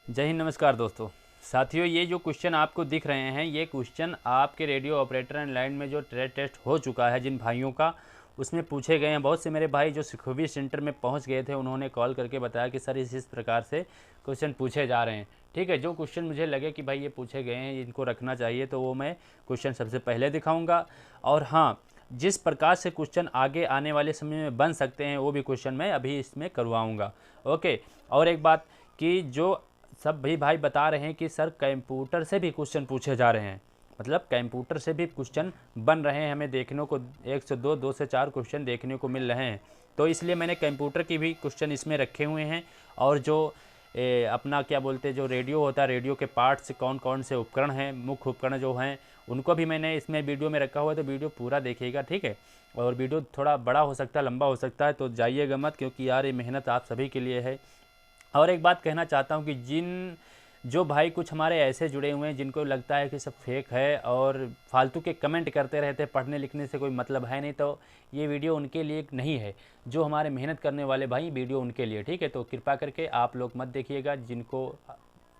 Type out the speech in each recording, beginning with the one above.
जय हिंद, नमस्कार दोस्तों। साथियों, ये जो क्वेश्चन आपको दिख रहे हैं, ये क्वेश्चन आपके रेडियो ऑपरेटर एंड लाइन में जो ट्रेड टेस्ट हो चुका है जिन भाइयों का, उसमें पूछे गए हैं। बहुत से मेरे भाई जो सुखवी सेंटर में पहुंच गए थे, उन्होंने कॉल करके बताया कि सर इस प्रकार से क्वेश्चन पूछे जा रहे हैं। ठीक है, जो क्वेश्चन मुझे लगे कि भाई ये पूछे गए हैं, इनको रखना चाहिए, तो वो मैं क्वेश्चन सबसे पहले दिखाऊँगा। और हाँ, जिस प्रकार से क्वेश्चन आगे आने वाले समय में बन सकते हैं, वो भी क्वेश्चन मैं अभी इसमें करवाऊँगा। ओके। और एक बात कि जो सब भी भाई बता रहे हैं कि सर कंप्यूटर से भी क्वेश्चन पूछे जा रहे हैं, मतलब कंप्यूटर से भी क्वेश्चन बन रहे हैं, हमें देखने को 1 से 2 से 4 क्वेश्चन देखने को मिल रहे हैं। तो इसलिए मैंने कंप्यूटर की भी क्वेश्चन इसमें रखे हुए हैं। और जो अपना क्या बोलते हैं, जो रेडियो होता है, रेडियो के पार्ट्स कौन कौन से उपकरण हैं, मुख्य उपकरण जो हैं, उनको भी मैंने इसमें वीडियो में रखा हुआ है। तो वीडियो पूरा देखिएगा, ठीक है। और वीडियो थोड़ा बड़ा हो सकता है, लंबा हो सकता है, तो जाइएगा मत, क्योंकि यार ये मेहनत आप सभी के लिए है। और एक बात कहना चाहता हूँ कि जो भाई कुछ हमारे ऐसे जुड़े हुए हैं जिनको लगता है कि सब फेक है और फालतू के कमेंट करते रहते हैं, पढ़ने लिखने से कोई मतलब है नहीं, तो ये वीडियो उनके लिए नहीं है। जो हमारे मेहनत करने वाले भाई, वीडियो उनके लिए, ठीक है। तो कृपा करके आप लोग मत देखिएगा, जिनको,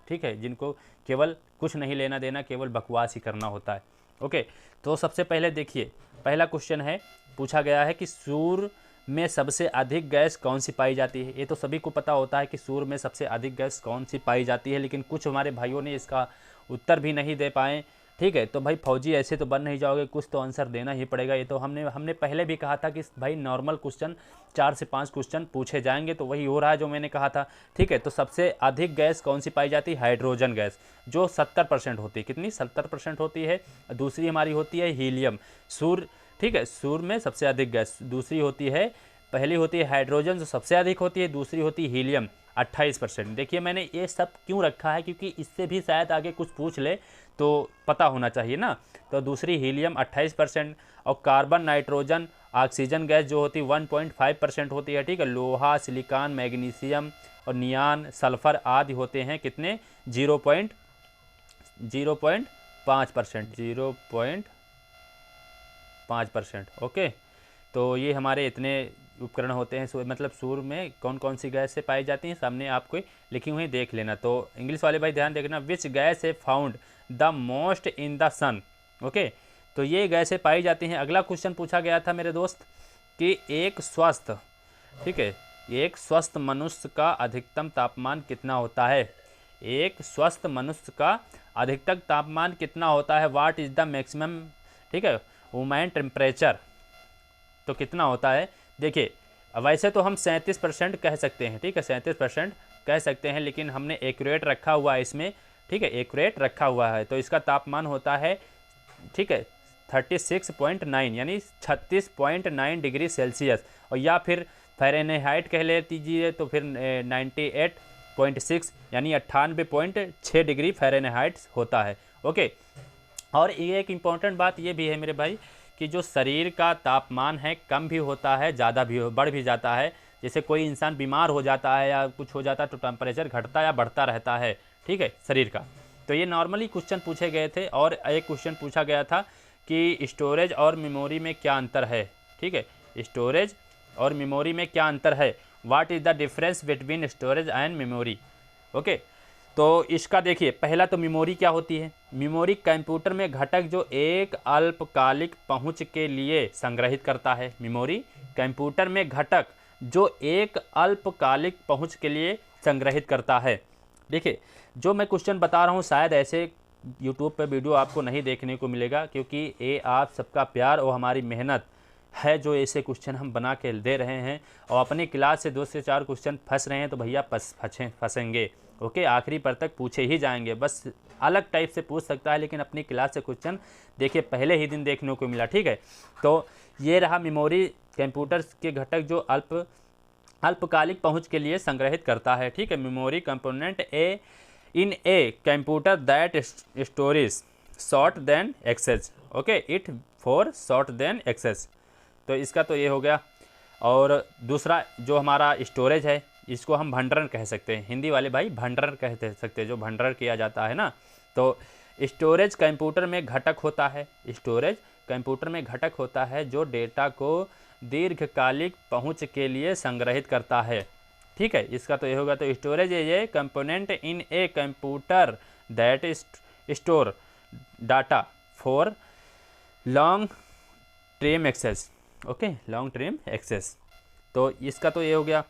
ठीक है, जिनको केवल कुछ नहीं लेना देना, केवल बकवास ही करना होता है। ओके। तो सबसे पहले देखिए, पहला क्वेश्चन है, पूछा गया है कि सूर्य में सबसे अधिक गैस कौन सी पाई जाती है। ये तो सभी को पता होता है कि सूर्य में सबसे अधिक गैस कौन सी पाई जाती है, लेकिन कुछ हमारे भाइयों ने इसका उत्तर भी नहीं दे पाए। ठीक है, तो भाई फौजी ऐसे तो बन नहीं जाओगे, कुछ तो आंसर देना ही पड़ेगा। ये तो हमने पहले भी कहा था कि भाई नॉर्मल क्वेश्चन 4 से 5 क्वेश्चन पूछे जाएंगे, तो वही हो रहा है जो मैंने कहा था। ठीक है, तो सबसे अधिक गैस कौन सी पाई जाती है? हाइड्रोजन गैस, जो 70% होती है। कितनी? 70% होती है। दूसरी हमारी होती है हीलियम। सूर्य, ठीक है, सूर्य में सबसे अधिक गैस। दूसरी होती है, पहली होती है हाइड्रोजन जो सबसे अधिक होती है, दूसरी होती है हीलियम 28%। देखिए मैंने ये सब क्यों रखा है, क्योंकि इससे भी शायद आगे कुछ पूछ ले तो पता होना चाहिए ना। तो दूसरी हीलियम 28%, और कार्बन, नाइट्रोजन, ऑक्सीजन गैस जो होती है 1.5% होती है। ठीक है, लोहा, सिलिकॉन, मैग्नीशियम और नियान, सल्फर आदि होते हैं कितने? 0.5%, 0.5%। ओके। तो ये हमारे इतने उपकरण होते हैं। मतलब सूर्य में कौन कौन सी गैस से पाई जाती हैं, सामने आपको लिखी हुई देख लेना। तो इंग्लिश वाले भाई ध्यान देखना, विच गैस है found the most in the sun. Okay, तो ये गैसें पाई जाती हैं। अगला क्वेश्चन पूछा गया था मेरे दोस्त कि एक स्वस्थ, ठीक है, एक स्वस्थ मनुष्य का अधिकतम तापमान कितना होता है? एक स्वस्थ मनुष्य का अधिकतम तापमान कितना होता है? व्हाट इज द मैक्सिमम, ठीक है, ह्यूमन टेम्परेचर, तो कितना होता है? देखिए, वैसे तो हम 37% कह सकते हैं, ठीक है, 37% कह सकते हैं, लेकिन हमने एक्यूरेट रखा हुआ है इसमें, ठीक है, एक्यूरेट रखा हुआ है। तो इसका तापमान होता है, ठीक है, 36.9 यानी 36.9 डिग्री सेल्सियस। और या फिर फ़ारेनहाइट कह ले दीजिए तो फिर 98.6 यानी 98.6 डिग्री फ़ारेनहाइट होता है। ओके। और ये एक इम्पॉर्टेंट बात ये भी है मेरे भाई कि जो शरीर का तापमान है, कम भी होता है, ज़्यादा भी बढ़ भी जाता है। जैसे कोई इंसान बीमार हो जाता है या कुछ हो जाता है तो टेम्परेचर घटता या बढ़ता रहता है, ठीक है, शरीर का। तो ये नॉर्मली क्वेश्चन पूछे गए थे। और एक क्वेश्चन पूछा गया था कि स्टोरेज और मेमोरी में क्या अंतर है? ठीक है, स्टोरेज और मेमोरी में क्या अंतर है? What is the difference between storage and memory? Okay. तो इसका देखिए, पहला तो मेमोरी क्या होती है? मेमोरी कंप्यूटर में घटक जो एक अल्पकालिक पहुंच के लिए संग्रहित करता है। मेमोरी कंप्यूटर में घटक जो एक अल्पकालिक पहुंच के लिए संग्रहित करता है। देखिए, जो मैं क्वेश्चन बता रहा हूँ शायद ऐसे यूट्यूब पे वीडियो आपको नहीं देखने को मिलेगा, क्योंकि ये आप सबका प्यार और हमारी मेहनत है जो ऐसे क्वेश्चन हम बना के दे रहे हैं। और अपनी क्लास से 2 से 4 क्वेश्चन फंस रहे हैं तो भैया फंसेंगे। ओके, आखिरी पर तक पूछे ही जाएंगे। बस अलग टाइप से पूछ सकता है, लेकिन अपनी क्लास से क्वेश्चन देखिए पहले ही दिन देखने को मिला। ठीक है, तो ये रहा मेमोरी, कंप्यूटर के घटक जो अल्पकालिक पहुंच के लिए संग्रहित करता है। ठीक है, memory component in a computer that storage short then access. Okay, it for short then access. तो इसका तो ये हो गया। और दूसरा जो हमारा स्टोरेज है, इसको हम भंडारण कह सकते हैं। हिंदी वाले भाई भंडारण कह सकते हैं, जो भंडारण किया जाता है ना। तो स्टोरेज कंप्यूटर में घटक होता है, स्टोरेज कंप्यूटर में घटक होता है जो डेटा को दीर्घकालिक पहुंच के लिए संग्रहित करता है। ठीक है, इसका तो ये होगा। तो storage is a component in a computer that store data for long term access. Okay, long term access. तो इसका तो ये हो गया।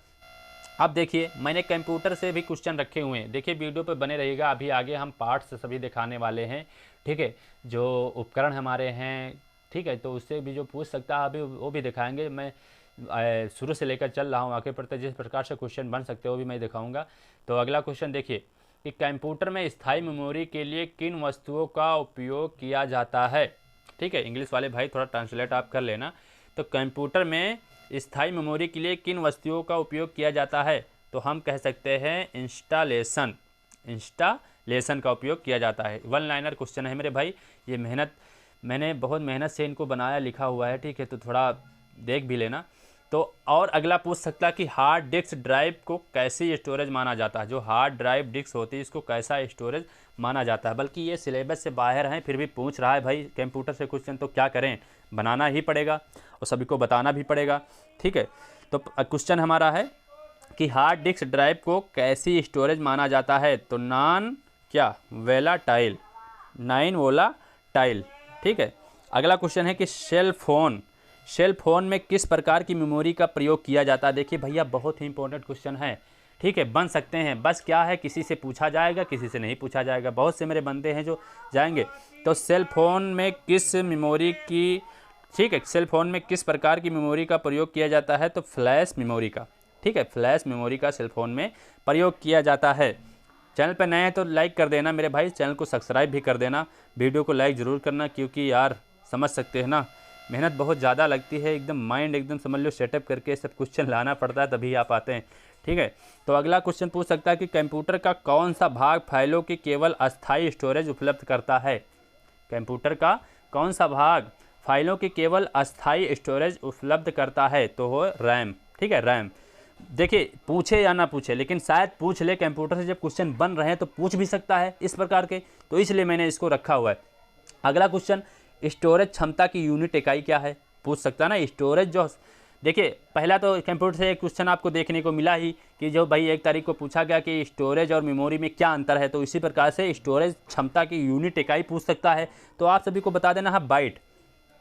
अब देखिए मैंने कंप्यूटर से भी क्वेश्चन रखे हुए हैं, देखिए वीडियो पे बने रहिएगा। अभी आगे हम पार्ट्स सभी दिखाने वाले हैं, ठीक है, जो उपकरण हमारे हैं, ठीक है, तो उससे भी जो पूछ सकता है अभी वो भी दिखाएंगे। मैं शुरू से लेकर चल रहा हूँ आगे पढ़ते, जिस प्रकार से क्वेश्चन बन सकते हैं वो भी मैं दिखाऊंगा। तो अगला क्वेश्चन देखिए कि कंप्यूटर में स्थायी मेमोरी के लिए किन वस्तुओं का उपयोग किया जाता है। ठीक है, इंग्लिश वाले भाई थोड़ा ट्रांसलेट आप कर लेना। तो कंप्यूटर में स्थायी मेमोरी के लिए किन वस्तुओं का उपयोग किया जाता है, तो हम कह सकते हैं इंस्टॉलेशन का उपयोग किया जाता है। वन लाइनर क्वेश्चन है मेरे भाई, ये मैंने बहुत मेहनत से इनको बनाया लिखा हुआ है, ठीक है, तो थोड़ा देख भी लेना। तो और अगला पूछ सकता है कि हार्ड डिस्क ड्राइव को कैसी स्टोरेज माना जाता है। जो हार्ड ड्राइव डिस्क होती है इसको कैसा स्टोरेज माना जाता है। बल्कि ये सिलेबस से बाहर हैं फिर भी पूछ रहा है भाई कंप्यूटर से क्वेश्चन, तो क्या करें, बनाना ही पड़ेगा और सभी को बताना भी पड़ेगा। ठीक है, तो क्वेश्चन हमारा है कि हार्ड डिस्क ड्राइव को कैसी स्टोरेज माना जाता है। तो नॉन वोलाटाइल। ठीक है, अगला क्वेश्चन है कि सेल फोन में किस प्रकार की मेमोरी का प्रयोग किया जाता है। देखिए भैया बहुत ही इंपॉर्टेंट क्वेश्चन है, ठीक है, बन सकते हैं, बस क्या है किसी से पूछा जाएगा किसी से नहीं पूछा जाएगा। बहुत से मेरे बंदे हैं जो जाएंगे। तो सेल फोन में किस मेमोरी की, ठीक है, सेल फोन में किस प्रकार की मेमोरी का प्रयोग किया जाता है, तो फ्लैश मेमोरी का। ठीक है, फ्लैश मेमोरी का सेल फोन में प्रयोग किया जाता है। चैनल पर नए हैं तो लाइक कर देना मेरे भाई, चैनल को सब्सक्राइब भी कर देना, वीडियो को लाइक ज़रूर करना, क्योंकि यार समझ सकते हैं ना मेहनत बहुत ज़्यादा लगती है, एकदम माइंड एकदम समझ लो सेटअप करके सब क्वेश्चन लाना पड़ता है तभी आप आते हैं। ठीक है, तो अगला क्वेश्चन पूछ सकता है कि कंप्यूटर का कौन सा भाग फाइलों की केवल अस्थायी स्टोरेज उपलब्ध करता है। कंप्यूटर का कौन सा भाग फाइलों की केवल अस्थायी स्टोरेज उपलब्ध करता है, तो वो रैम। ठीक है, रैम। देखिए पूछे या ना पूछे लेकिन शायद पूछ ले, कंप्यूटर से जब क्वेश्चन बन रहे हैं तो पूछ भी सकता है इस प्रकार के, तो इसलिए मैंने इसको रखा हुआ है। अगला क्वेश्चन स्टोरेज क्षमता की यूनिट इकाई क्या है, पूछ सकता है ना। स्टोरेज जो देखिए पहला तो कंप्यूटर से एक क्वेश्चन आपको देखने को मिला ही कि जो भाई 1 तारीख को पूछा गया कि स्टोरेज और मेमोरी में क्या अंतर है, तो इसी प्रकार से स्टोरेज क्षमता की यूनिट इकाई पूछ सकता है। तो आप सभी को बता देना है बाइट।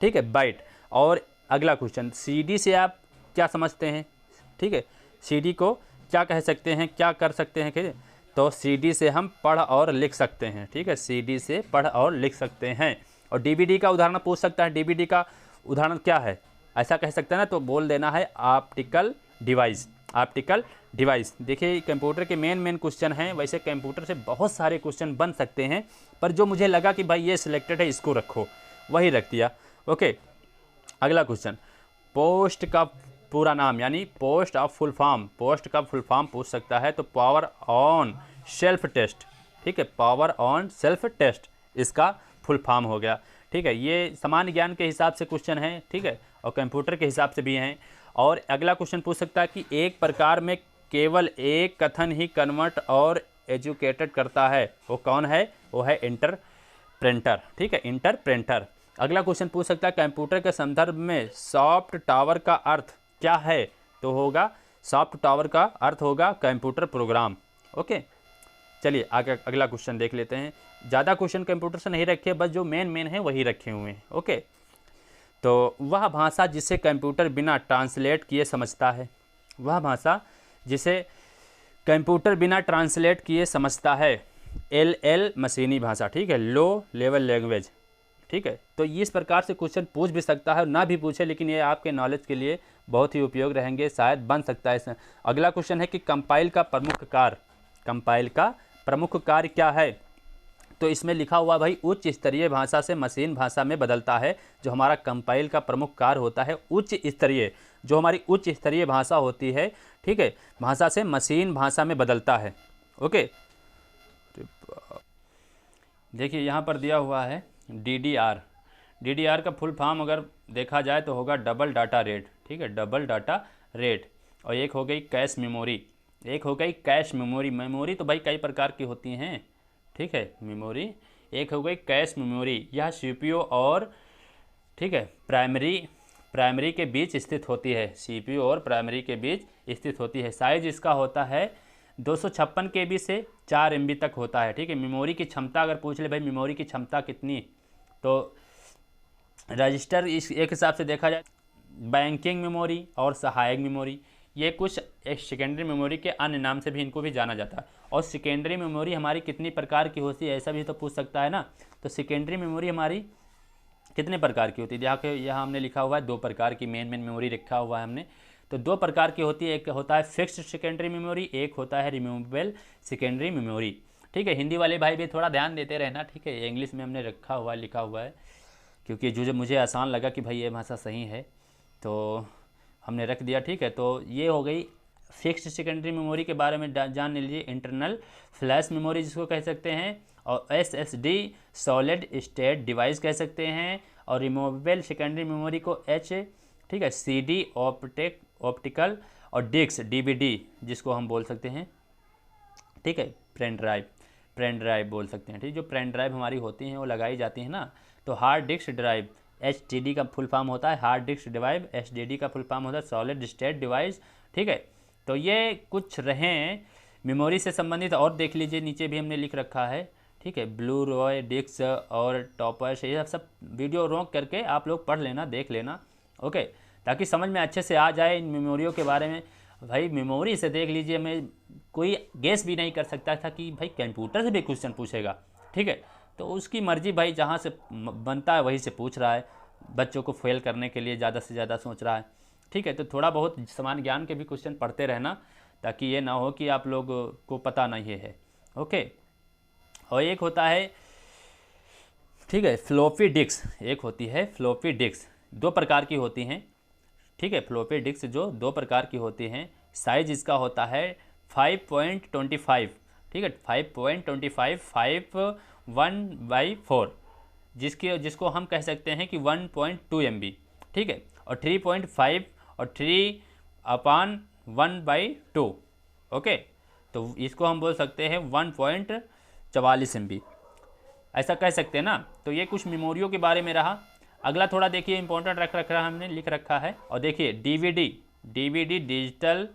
ठीक है, बाइट। और अगला क्वेश्चन सीडी से आप क्या समझते हैं। ठीक है, सीडी को क्या कह सकते हैं, क्या कर सकते हैं कि, तो सीडी से हम पढ़ और लिख सकते हैं। ठीक है, सीडी से पढ़ और लिख सकते हैं। और डीवीडी का उदाहरण पूछ सकता है, डीवीडी का उदाहरण क्या है ऐसा कह सकते हैं ना, तो बोल देना है ऑप्टिकल डिवाइस। देखिए कंप्यूटर के मेन क्वेश्चन हैं, वैसे कंप्यूटर से बहुत सारे क्वेश्चन बन सकते हैं, पर जो मुझे लगा कि भाई ये सिलेक्टेड है इसको रखो, वही रख दिया। ओके, अगला क्वेश्चन पोस्ट का पूरा नाम यानी पोस्ट का फुल फॉर्म पूछ सकता है। तो पावर ऑन सेल्फ टेस्ट। ठीक है, पावर ऑन सेल्फ टेस्ट इसका फुल फॉर्म हो गया। ठीक है, ये सामान्य ज्ञान के हिसाब से क्वेश्चन है, ठीक है, और कंप्यूटर के हिसाब से भी हैं। और अगला क्वेश्चन पूछ सकता है कि एक प्रकार में केवल एक कथन ही कन्वर्ट और एजुकेटेड करता है, वो कौन है, वो है इंटरप्रेटर। ठीक है, इंटरप्रेटर। अगला क्वेश्चन पूछ सकता है कंप्यूटर के संदर्भ में सॉफ्ट टावर का अर्थ क्या है, तो होगा सॉफ्ट टावर का अर्थ होगा कंप्यूटर प्रोग्राम। ओके, चलिए आगे अगला क्वेश्चन देख लेते हैं। ज़्यादा क्वेश्चन कंप्यूटर से नहीं रखे, बस जो मेन है वही रखे हुए हैं। ओके, तो वह भाषा जिसे कंप्यूटर बिना ट्रांसलेट किए समझता है, वह भाषा जिसे कंप्यूटर बिना ट्रांसलेट किए समझता है, LL मशीनी भाषा। ठीक है, लो लेवल लैंग्वेज। ठीक है, तो इस प्रकार से क्वेश्चन पूछ भी सकता है, ना भी पूछे, लेकिन ये आपके नॉलेज के लिए बहुत ही उपयोग रहेंगे, शायद बन सकता है इसमें। अगला क्वेश्चन है कि कंपाइल का प्रमुख कार्य क्या है, तो इसमें लिखा हुआ भाई उच्च स्तरीय भाषा से मशीन भाषा में बदलता है। जो हमारा कंपाइल का प्रमुख कार्य होता है उच्च स्तरीय, जो हमारी उच्च स्तरीय भाषा होती है, ठीक है, भाषा से मशीन भाषा में बदलता है। ओके, देखिए यहाँ पर दिया हुआ है DDR का फुल फॉर्म अगर देखा जाए तो होगा डबल डाटा रेट। ठीक है, डबल डाटा रेट। और एक हो गई कैश मेमोरी। मेमोरी तो भाई कई प्रकार की होती हैं। ठीक है, मेमोरी एक हो गई कैश मेमोरी, यह CPU और, ठीक है, प्राइमरी के बीच स्थित होती है। CPU और प्राइमरी के बीच स्थित होती है। साइज इसका होता है 256 KB से 4 MB तक होता है। ठीक है, मेमोरी की क्षमता अगर पूछ ले भाई मेमोरी की क्षमता कितनी, तो रजिस्टर इस एक हिसाब से देखा जाए बैंकिंग मेमोरी और सहायक मेमोरी, ये कुछ एक सेकेंडरी मेमोरी के अन्य नाम से भी इनको भी जाना जाता है। और सेकेंडरी मेमोरी हमारी कितनी प्रकार की होती है, ऐसा भी तो पूछ सकता है ना। तो सेकेंडरी मेमोरी हमारी कितने प्रकार की होती है, यहाँ हमने लिखा हुआ है 2 प्रकार की मेन मेमोरी रखा हुआ है हमने। तो 2 प्रकार की होती है, एक होता है फिक्स्ड सेकेंडरी मेमोरी, एक होता है रिमूवेबल सेकेंडरी मेमोरी। ठीक है, हिंदी वाले भाई भी थोड़ा ध्यान देते रहना। ठीक है, इंग्लिश में हमने रखा हुआ लिखा हुआ है, क्योंकि जो मुझे आसान लगा कि भाई ये भाषा सही है तो हमने रख दिया। ठीक है, तो ये हो गई फिक्स्ड सेकेंडरी मेमोरी के बारे में जान लीजिए। इंटरनल फ्लैश मेमोरी जिसको कह सकते हैं, और SSD सॉलिड स्टेट डिवाइस कह सकते हैं। और रिमूवेबल सेकेंडरी मेमोरी को ठीक है CD ऑप्टिकल, और डिस्क DVD जिसको हम बोल सकते हैं। ठीक है, पेन ड्राइव बोल सकते हैं। ठीक, जो पेन ड्राइव हमारी होती हैं वो लगाई जाती है ना। तो हार्ड डिस्क ड्राइव HDD का फुल फॉर्म होता है हार्ड डिस्क ड्राइव, SSD का फुल फॉर्म होता है सॉलिड स्टेट डिवाइस। ठीक है, तो ये कुछ रहें मेमोरी से संबंधित। और देख लीजिए नीचे भी हमने लिख रखा है। ठीक है, ब्लू रे डिस्क और टॉपर्स, ये सब वीडियो रोक करके आप लोग पढ़ लेना, देख लेना। ओके, ताकि समझ में अच्छे से आ जाए इन मेमोरियों के बारे में। भाई मेमोरी से देख लीजिए, मैं कोई गेस भी नहीं कर सकता था कि भाई कंप्यूटर से भी क्वेश्चन पूछेगा। ठीक है, तो उसकी मर्जी भाई, जहाँ से बनता है वहीं से पूछ रहा है, बच्चों को फेल करने के लिए ज़्यादा से ज़्यादा सोच रहा है। ठीक है, तो थोड़ा बहुत सामान्य ज्ञान के भी क्वेश्चन पढ़ते रहना, ताकि ये ना हो कि आप लोग को पता नहीं है। ओके, और एक होता है, ठीक है, फ्लॉपी डिस्क, एक होती है फ्लॉपी डिस्क, 2 प्रकार की होती हैं। ठीक है, फ्लॉपी डिस्क जो 2 प्रकार की होती हैं, साइज इसका होता है 5.25। ठीक है, 5.25 1/4, जिसको हम कह सकते हैं कि 1.2 MB। ठीक है, और 3.5 और 3/1/2। ओके, तो इसको हम बोल सकते हैं 1.44 MB, ऐसा कह सकते हैं ना। तो ये कुछ मेमोरियों के बारे में रहा। अगला थोड़ा देखिए इंपॉर्टेंट रख रखा है, हमने लिख रखा है। और देखिए DVD digital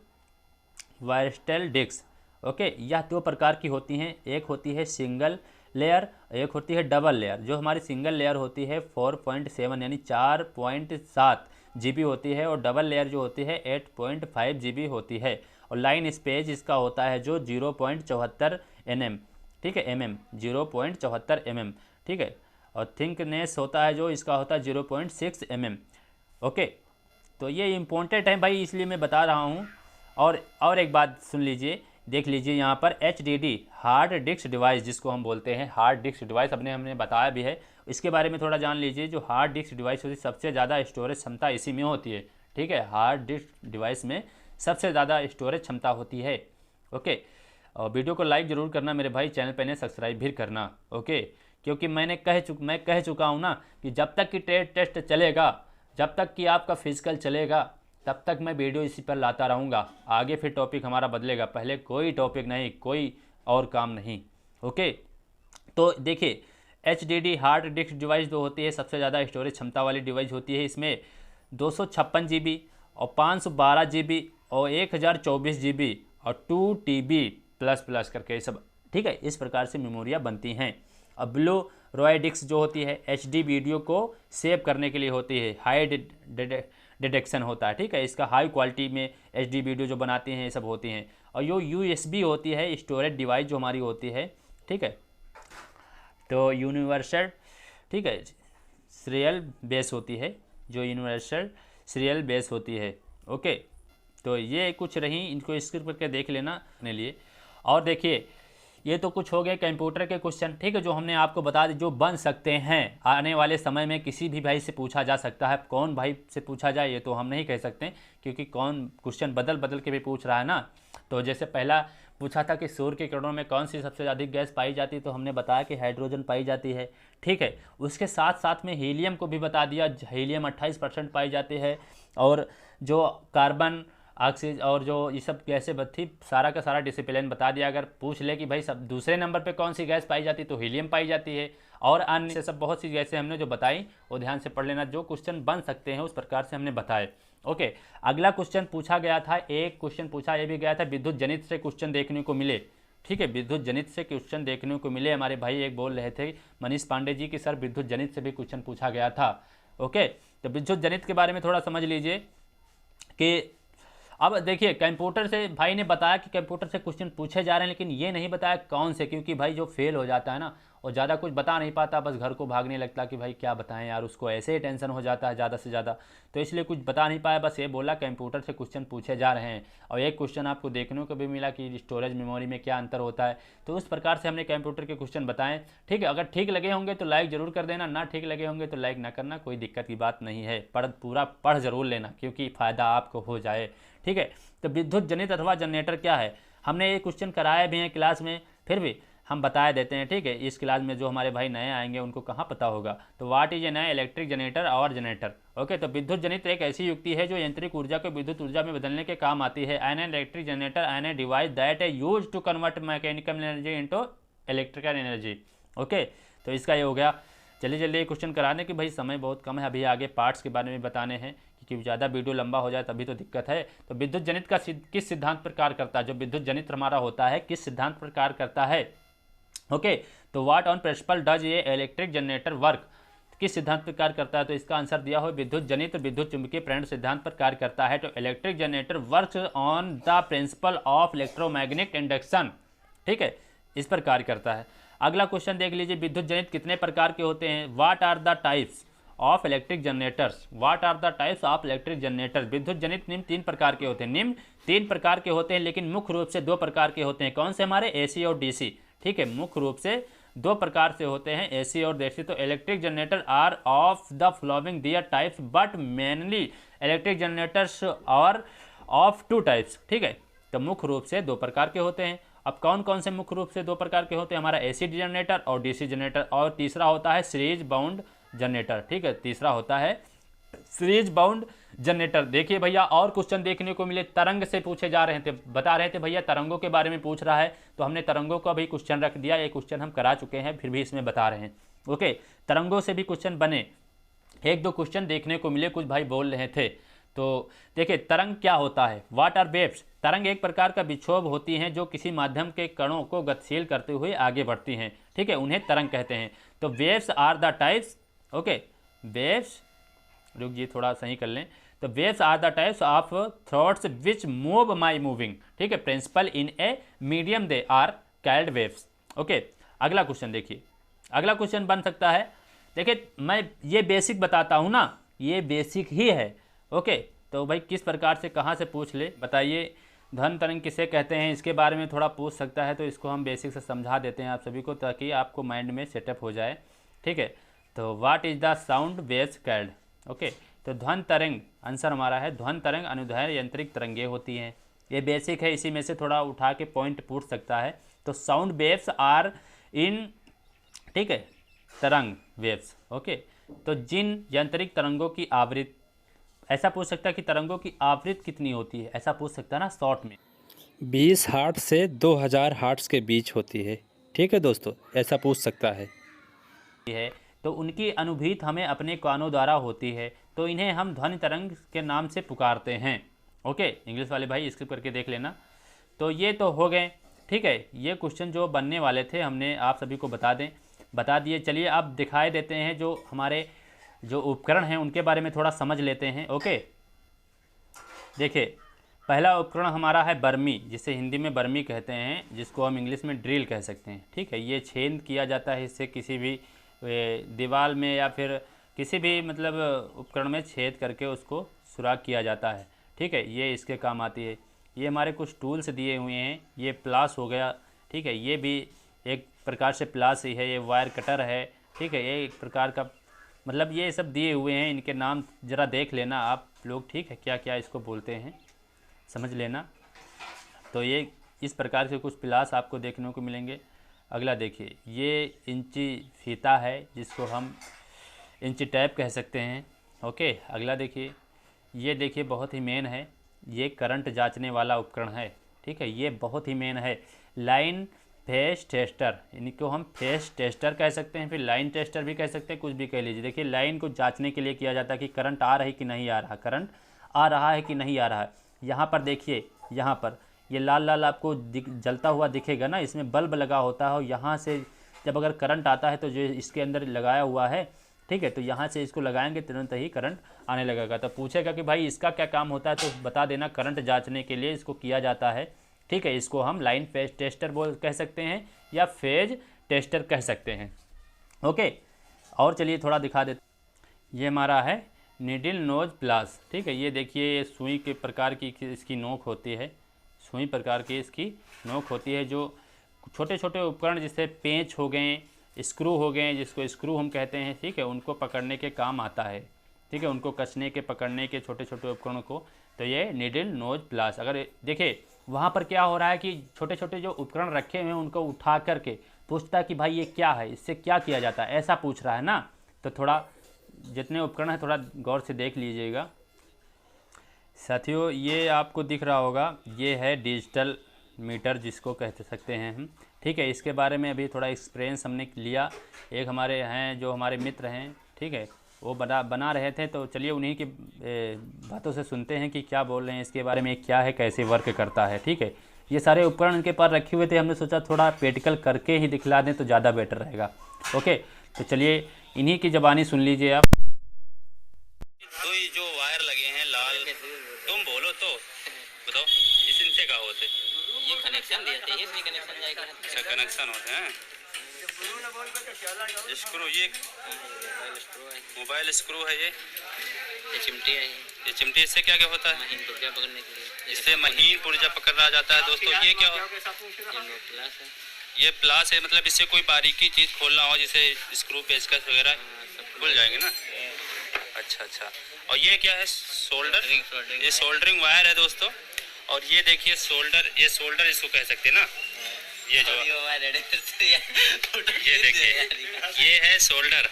versatile disc. Okay, यह 2 प्रकार की होती हैं, एक होती है सिंगल लेयर, एक होती है डबल लेयर। जो हमारी सिंगल लेयर होती है 4.7 यानी 4.7 GB होती है, और डबल लेयर जो होती है 8.5 GB होती है। और लाइन स्पेस इसका होता है जो 0.74 mm। ठीक है, mm 0.74 mm। ठीक है, और थिकनेस होता है जो इसका होता है 0.6 mm। ओके, तो ये इम्पोर्टेंट है भाई, इसलिए मैं बता रहा हूँ। और एक बात सुन लीजिए, देख लीजिए यहाँ पर HDD हार्ड डिस्क डिवाइस, जिसको हम बोलते हैं हार्ड डिस्क डिवाइस, हमने बताया भी है। इसके बारे में थोड़ा जान लीजिए। जो हार्ड डिस्क डिवाइस होती है, सबसे ज़्यादा स्टोरेज क्षमता इसी में होती है। ठीक है, हार्ड डिस्क डिवाइस में सबसे ज़्यादा स्टोरेज क्षमता होती है। ओके, और वीडियो को लाइक ज़रूर करना मेरे भाई, चैनल पर ने सब्सक्राइब भी करना। ओके, क्योंकि मैं कह चुका हूँ ना कि जब तक कि टेस्ट चलेगा, जब तक कि आपका फिजिकल चलेगा, तब तक मैं वीडियो इसी पर लाता रहूँगा। आगे फिर टॉपिक हमारा बदलेगा, पहले कोई टॉपिक नहीं, कोई और काम नहीं। ओके, तो देखिए HDD हार्ड डिस्क डिवाइस जो होती है सबसे ज़्यादा स्टोरेज क्षमता वाली डिवाइस होती है। इसमें 256 GB और 512 GB और 1024 GB और 2 TB प्लस करके सब। ठीक है, इस प्रकार से मेमोरियाँ बनती हैं। अब ब्लू रे डिस्क जो होती है HD वीडियो को सेव करने के लिए होती है, हाई डिटेक्शन होता है। ठीक है, इसका हाई क्वालिटी में HD वीडियो जो बनाते हैं ये सब होती हैं। और जो USB होती है स्टोरेज डिवाइस जो हमारी होती है। ठीक है, तो यूनिवर्सल, ठीक है, सीरियल बेस होती है, जो यूनिवर्सल सीरियल बेस होती है। ओके, तो ये कुछ रही, इनको स्क्रिप्ट करके देख लेना अपने लिए। और देखिए ये तो कुछ हो गए कंप्यूटर के क्वेश्चन। ठीक है, जो हमने आपको बता दी, जो बन सकते हैं आने वाले समय में, किसी भी भाई से पूछा जा सकता है। कौन भाई से पूछा जाए ये तो हम नहीं कह सकते, क्योंकि कौन क्वेश्चन बदल के भी पूछ रहा है ना। तो जैसे पहला पूछा था कि सूर्य के किरणों में कौन सी सबसे अधिक गैस पाई जाती है, तो हमने बताया कि हाइड्रोजन पाई जाती है। ठीक है, उसके साथ साथ में हीलियम को भी बता दिया, हीलियम 28% पाई जाती है। और जो कार्बन ऑक्सीजन और जो ये सब गैसें थी, सारा का सारा डिसिप्लिन बता दिया। अगर पूछ ले कि भाई सब दूसरे नंबर पे कौन सी गैस पाई जाती है, तो हीलियम पाई जाती है। और अन्य से सब बहुत सी गैसें हमने जो बताई वो ध्यान से पढ़ लेना। जो क्वेश्चन बन सकते हैं उस प्रकार से हमने बताए। ओके, अगला क्वेश्चन पूछा गया था, एक क्वेश्चन पूछा ये भी गया था विद्युत जनित से क्वेश्चन देखने को मिले। ठीक है, विद्युत जनित से क्वेश्चन देखने को मिले। हमारे भाई एक बोल रहे थे मनीष पांडे जी की सर विद्युत जनित से भी क्वेश्चन पूछा गया था। ओके, तो विद्युत जनित के बारे में थोड़ा समझ लीजिए कि अब देखिए कंप्यूटर से भाई ने बताया कि कंप्यूटर से क्वेश्चन पूछे जा रहे हैं, लेकिन ये नहीं बताया कौन से, क्योंकि भाई जो फेल हो जाता है ना और ज़्यादा कुछ बता नहीं पाता, बस घर को भागने लगता कि भाई क्या बताएं यार, उसको ऐसे ही टेंशन हो जाता है ज़्यादा से ज़्यादा, तो इसलिए कुछ बता नहीं पाया। बस ये बोला कंप्यूटर से क्वेश्चन पूछे जा रहे हैं। और एक क्वेश्चन आपको देखने को भी मिला कि स्टोरेज मेमोरी में क्या अंतर होता है, तो उस प्रकार से हमने कंप्यूटर के क्वेश्चन बताएं। ठीक है, अगर ठीक लगे होंगे तो लाइक ज़रूर कर देना, ना ठीक लगे होंगे तो लाइक ना करना, कोई दिक्कत की बात नहीं है। पूरा पढ़ ज़रूर लेना क्योंकि फ़ायदा आपको हो जाए। ठीक है, तो विद्युत जनित अथवा जनरेटर क्या है, हमने ये क्वेश्चन कराए भी हैं क्लास में, फिर भी हम बता देते हैं। ठीक है, इस क्लास में जो हमारे भाई नए आएंगे उनको कहाँ पता होगा। तो व्हाट इज ए नया इलेक्ट्रिक जनरेटर और जनरेटर। ओके, तो विद्युत जनित एक ऐसी युक्ति है जो यांत्रिक ऊर्जा को विद्युत ऊर्जा में बदलने के काम आती है। An electric generator an a device that a use to convert mechanical energy into electrical energy. Okay, तो इसका ये हो गया। चलिए जल्दी क्वेश्चन कराने कि भाई समय बहुत कम है, अभी आगे पार्ट्स के बारे में बताने हैं, क्योंकि ज़्यादा वीडियो लंबा हो जाए तभी तो दिक्कत है। तो विद्युत जनित का किस सिद्धांत पर कार्य करता है, जो विद्युत जनित हमारा होता है किस सिद्धांत पर कार्य करता है। ओके, तो व्हाट ऑन प्रिंसिपल डज ये इलेक्ट्रिक जनरेटर वर्क, किस सिद्धांत पर कार्य करता है, तो इसका आंसर दिया हो विद्युत जनित विद्युत चुंबकीय प्रेरण सिद्धांत पर कार्य करता है। तो electric generator works on the principle of electromagnetic induction. ठीक है, इस पर कार्य करता है। अगला क्वेश्चन देख लीजिए, विद्युत जनित कितने प्रकार के होते हैं। What are the types of electric generators, what are the types of electric generator. विद्युत जनित निम्न 3 प्रकार के होते हैं, निम्न 3 प्रकार के होते हैं, लेकिन मुख्य रूप से 2 प्रकार के होते हैं। कौन से हमारे, एसी और डीसी। ठीक है, मुख्य रूप से 2 प्रकार से होते हैं, एसी और डीसी। तो electric generator are of the following their types but mainly electric generators are of 2 types. ठीक है, तो मुख्य रूप से 2 प्रकार के होते हैं। अब कौन कौन से मुख्य रूप से 2 प्रकार के होते हैं, हमारा एसी जनरेटर और डीसी जनरेटर, और तीसरा होता है सीरीज बाउंड जनरेटर। ठीक है, तीसरा होता है सीरीज बाउंड जनरेटर। देखिए भैया और क्वेश्चन देखने को मिले, तरंग से पूछे जा रहे थे, बता रहे थे भैया तरंगों के बारे में पूछ रहा है, तो हमने तरंगों का भी क्वेश्चन रख दिया। ये क्वेश्चन हम करा चुके हैं, फिर भी इसमें बता रहे हैं। ओके, तरंगों से भी क्वेश्चन बने, 1-2 क्वेश्चन देखने को मिले, कुछ भाई बोल रहे थे। तो देखिए तरंग क्या होता है, व्हाट आर वेव्स। तरंग एक प्रकार का विक्षोभ होती हैं जो किसी माध्यम के कणों को गतिशील करते हुए आगे बढ़ती हैं। ठीक है, उन्हें तरंग कहते हैं। तो waves are the types. Okay, waves, रुक जी थोड़ा सही कर लें, तो waves are the types of thoughts which move my moving. ठीक है, principle in a medium they are called waves. Okay, अगला क्वेश्चन देखिए, अगला क्वेश्चन बन सकता है, देखिए मैं ये बेसिक बताता हूँ ना, ये बेसिक ही है। ओके, तो भाई किस प्रकार से कहाँ से पूछ ले बताइए। धन तरंग किसे कहते हैं, इसके बारे में थोड़ा पूछ सकता है, तो इसको हम बेसिक से समझा देते हैं आप सभी को, ताकि आपको माइंड में सेटअप हो जाए। ठीक है, तो what is the sound waves called. Okay, तो ध्वन तरंग आंसर हमारा है, ध्वन तरंग अनुदैर्ध्य यांत्रिक तरंगें होती हैं। ये बेसिक है, इसी में से थोड़ा उठा के पॉइंट पूछ सकता है। तो साउंड वेव्स आर इन, ठीक है, तरंग वेव्स। ओके, तो जिन यांत्रिक तरंगों की आवृत्ति, ऐसा पूछ सकता है कि तरंगों की आवृत्ति कितनी होती है, ऐसा पूछ सकता है ना शॉर्ट में, 20 हर्ट्ज से 2000 हर्ट्ज के बीच होती है। ठीक है दोस्तों, ऐसा पूछ सकता है। तो उनकी अनुभूति हमें अपने कानों द्वारा होती है, तो इन्हें हम ध्वनि तरंग के नाम से पुकारते हैं। ओके, इंग्लिश वाले भाई स्किप करके देख लेना। तो ये तो हो गए। ठीक है, ये क्वेश्चन जो बनने वाले थे हमने आप सभी को बता दिए। चलिए अब दिखाई देते हैं जो हमारे जो उपकरण हैं उनके बारे में थोड़ा समझ लेते हैं। ओके, देखिए पहला उपकरण हमारा है बर्मी, जिसे हिंदी में बर्मी कहते हैं, जिसको हम इंग्लिश में ड्रिल कह सकते हैं। ठीक है, ये छेद किया जाता है, इससे किसी भी दीवार में या फिर किसी भी मतलब उपकरण में छेद करके उसको सुराख किया जाता है। ठीक है, ये इसके काम आती है। ये हमारे कुछ टूल्स दिए हुए हैं, ये प्लास हो गया। ठीक है, ये भी एक प्रकार से प्लास ही है, ये वायर कटर है। ठीक है, ये एक प्रकार का मतलब ये सब दिए हुए हैं, इनके नाम ज़रा देख लेना आप लोग। ठीक है, क्या क्या इसको बोलते हैं समझ लेना। तो ये इस प्रकार से कुछ प्लास आपको देखने को मिलेंगे। अगला देखिए, ये इंची फीता है, जिसको हम इंची टैप कह सकते हैं। ओके, अगला देखिए, ये देखिए बहुत ही मेन है, ये करंट जांचने वाला उपकरण है। ठीक है, ये बहुत ही मेन है, लाइन फेज टेस्टर, इनको हम फेज टेस्टर कह सकते हैं, फिर लाइन टेस्टर भी कह सकते हैं, कुछ भी कह लीजिए। देखिए लाइन को जांचने के लिए किया जाता है कि करंट आ रही कि नहीं आ रहा, करंट आ रहा है कि नहीं आ रहा है। यहाँ पर देखिए, यहाँ पर ये लाल लाल आपको जलता हुआ दिखेगा ना, इसमें बल्ब लगा होता है और यहाँ से जब अगर करंट आता है तो जो इसके अंदर लगाया हुआ है, ठीक है, तो यहाँ से इसको लगाएंगे तुरंत ही करंट आने लगेगा। तो पूछेगा कि भाई इसका क्या काम होता है, तो बता देना करंट जांचने के लिए इसको किया जाता है, ठीक है। इसको हम लाइन फेज टेस्टर कह सकते हैं या फेज टेस्टर कह सकते हैं, ओके। और चलिए थोड़ा दिखा देते। ये हमारा है नीडल नोज प्लास, ठीक है। ये देखिए, ये सुई के प्रकार की इसकी नोक होती है, सुई प्रकार की इसकी नोक होती है। जो छोटे छोटे उपकरण जैसे पेंच हो गए, स्क्रू हो गए, जिसको स्क्रू हम कहते हैं, ठीक है, उनको पकड़ने के काम आता है, ठीक है, उनको कसने के पकड़ने के छोटे छोटे उपकरणों को। तो ये नीडल नोज प्लास। अगर देखिए वहाँ पर क्या हो रहा है कि छोटे छोटे जो उपकरण रखे हुए हैं उनको उठा करके पूछता है कि भाई ये क्या है, इससे क्या किया जाता है, ऐसा पूछ रहा है ना। तो थोड़ा जितने उपकरण हैं थोड़ा गौर से देख लीजिएगा साथियों। ये आपको दिख रहा होगा, ये है डिजिटल मीटर जिसको कह सकते हैं हम, ठीक है। इसके बारे में अभी थोड़ा एक्सपीरियंस हमने लिया। एक हमारे हैं जो हमारे मित्र हैं, ठीक है, वो बना रहे थे, तो चलिए उन्हीं की बातों से सुनते हैं कि क्या बोल रहे हैं इसके बारे में, क्या है, कैसे वर्क करता है, ठीक है। ये सारे उपकरण उनके पास रखे हुए थे, हमने सोचा थोड़ा प्रैक्टिकल करके ही दिखला दें तो ज़्यादा बेटर रहेगा, ओके। तो चलिए इन्हीं की ज़बानी सुन लीजिए आप। तो ये जो वायर लगे हैं लाल, तुम बोलो तो बताओ इनसे क्या होते? ये कनेक्शन देते हैं, इसलिए कनेक्शन जाएगा। अच्छा, कनेक्शन होते हैं। स्क्रू, ये मोबाइल स्क्रू है। ये चिमटी है। ये चिमटी, इससे क्या क्या होता है? महीन पुर्जा पकड़ने के लिए। इससे महीन पुर्जा पकड़ा जाता है दोस्तों। ये क्या हो? ये नो प्लस है। ये प्लास है, मतलब इससे कोई बारीकी चीज़ खोलना हो जैसे स्क्रू पेचकस वगैरह खुल जाएंगे ना। अच्छा अच्छा। और ये क्या है? सोल्डर। ये सोल्डरिंग वायर है दोस्तों। और ये देखिए सोल्डर, ये सोल्डर इसको कह सकते हैं ना। ये जो ये देखिए, ये है सोल्डर,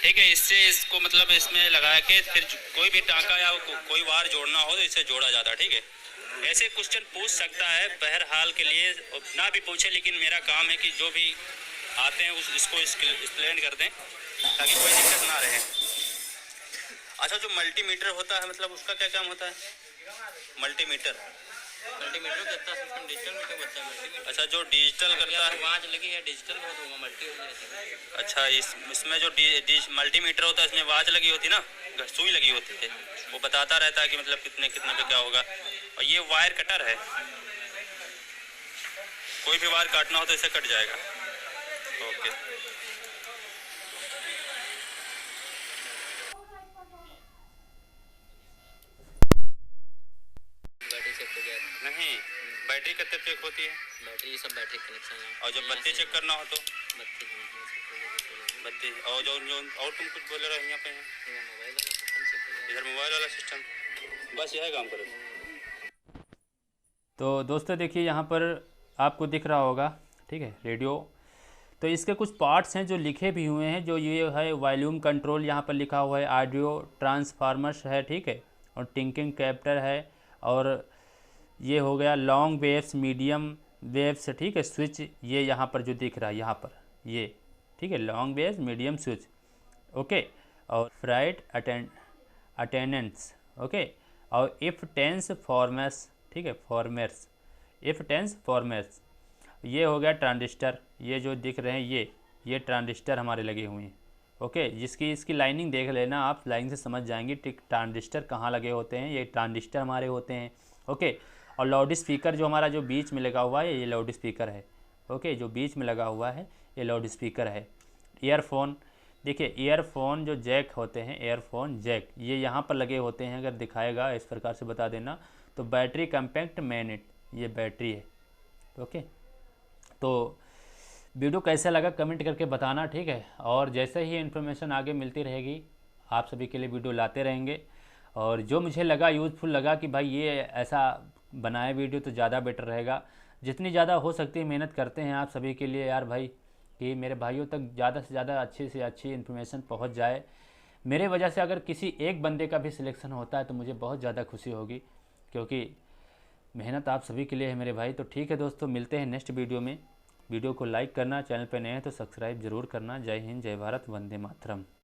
ठीक है। इससे इसको मतलब इसमें लगा के फिर कोई भी टाँका या कोई वार जोड़ना हो तो इससे जोड़ा जाता है, ठीक है। ऐसे क्वेश्चन पूछ सकता है, बहरहाल के लिए ना भी पूछे, लेकिन मेरा काम है कि जो भी आते हैं इसको एक्सप्लेन कर दें ताकि कोई दिक्कत ना रहे। अच्छा, जो मल्टीमीटर होता है मतलब उसका क्या काम होता है? मल्टीमीटर करता है, डिजिटल मीटर होता है। अच्छा, जो डिजिटल करता है, आवाज लगी है डिजिटल में तो मल्टी हो जाती है। अच्छा, इसमें जो मल्टीमीटर होता है इसमें आवाज लगी होती है ना, सुई लगी होती है, वो बताता रहता है कि मतलब कितने कितने पे क्या होगा। और ये वायर कटर है, कोई भी वायर काटना हो तो इसे कट जाएगा, ओके। बैटरी चेक हो जाती है। नहीं, बैटरी कितने चेक होती है? बैटरी ये सब बैटरी कनेक्शन है। और जब बत्ती चेक करना हो तो? बत्ती बत्ती और जो और तुम कुछ बोल रहे हो यहाँ पे हैं? मोबाइल वाला सिस्टम चेक हो जाएगा। इधर मोबाइल वाला सिस्टम, बस यह काम करो। तो दोस्तों देखिए यहाँ पर आपको दिख रहा होगा, ठीक है, रेडियो। तो इसके कुछ पार्ट्स हैं जो लिखे भी हुए हैं, जो ये है वॉल्यूम कंट्रोल, यहाँ पर लिखा हुआ है, ऑडियो ट्रांसफार्मर्स है, ठीक है, और टिंकिंग कैप्टर है, और ये हो गया लॉन्ग वेव्स, मीडियम वेव्स, ठीक है, स्विच ये यहाँ पर जो दिख रहा है यहाँ पर ये, ठीक है, long waves, medium switch, okay. और फ्राइट अटेंडेंस, ओके। और इफ टेंस फॉर्मेस, ठीक है, फॉर्मेर्स, इफ टेंस फॉर्मेर्स। ये हो गया ट्रांजिस्टर, ये जो दिख रहे हैं ये ट्रांजिस्टर हमारे लगे हुए हैं, ओके। इसकी लाइनिंग देख लेना आप, लाइन से समझ जाएंगे ठीक ट्रांजिस्टर कहाँ लगे होते हैं। ये ट्रांजिस्टर हमारे होते हैं, ओके। और लाउड स्पीकर जो हमारा जो बीच में लगा हुआ है ये लाउड स्पीकर है, ओके, जो बीच में लगा हुआ है ये लाउड स्पीकर है। ईयरफोन, देखिए ईयरफोन जो जैक होते हैं, ईयरफोन जैक ये यहाँ पर लगे होते हैं, अगर दिखाएगा इस प्रकार से बता देना। तो बैटरी कम्पैक्ट मैग्नेट, ये बैटरी है, ओके। तो वीडियो कैसा लगा कमेंट करके बताना, ठीक है। और जैसे ही इन्फॉर्मेशन आगे मिलती रहेगी आप सभी के लिए वीडियो लाते रहेंगे। और जो मुझे लगा यूज़फुल लगा कि भाई ये ऐसा बनाए वीडियो तो ज़्यादा बेटर रहेगा। जितनी ज़्यादा हो सकती है मेहनत करते हैं आप सभी के लिए यार भाई, कि मेरे भाइयों तक ज़्यादा से ज़्यादा अच्छी से अच्छी इन्फॉर्मेशन पहुंच जाए। मेरे वजह से अगर किसी एक बंदे का भी सिलेक्शन होता है तो मुझे बहुत ज़्यादा खुशी होगी, क्योंकि मेहनत आप सभी के लिए है मेरे भाई। तो ठीक है दोस्तों, मिलते हैं नेक्स्ट वीडियो में। वीडियो को लाइक करना, चैनल पर नए हैं तो सब्सक्राइब ज़रूर करना। जय हिंद, जय भारत, वंदे मातरम।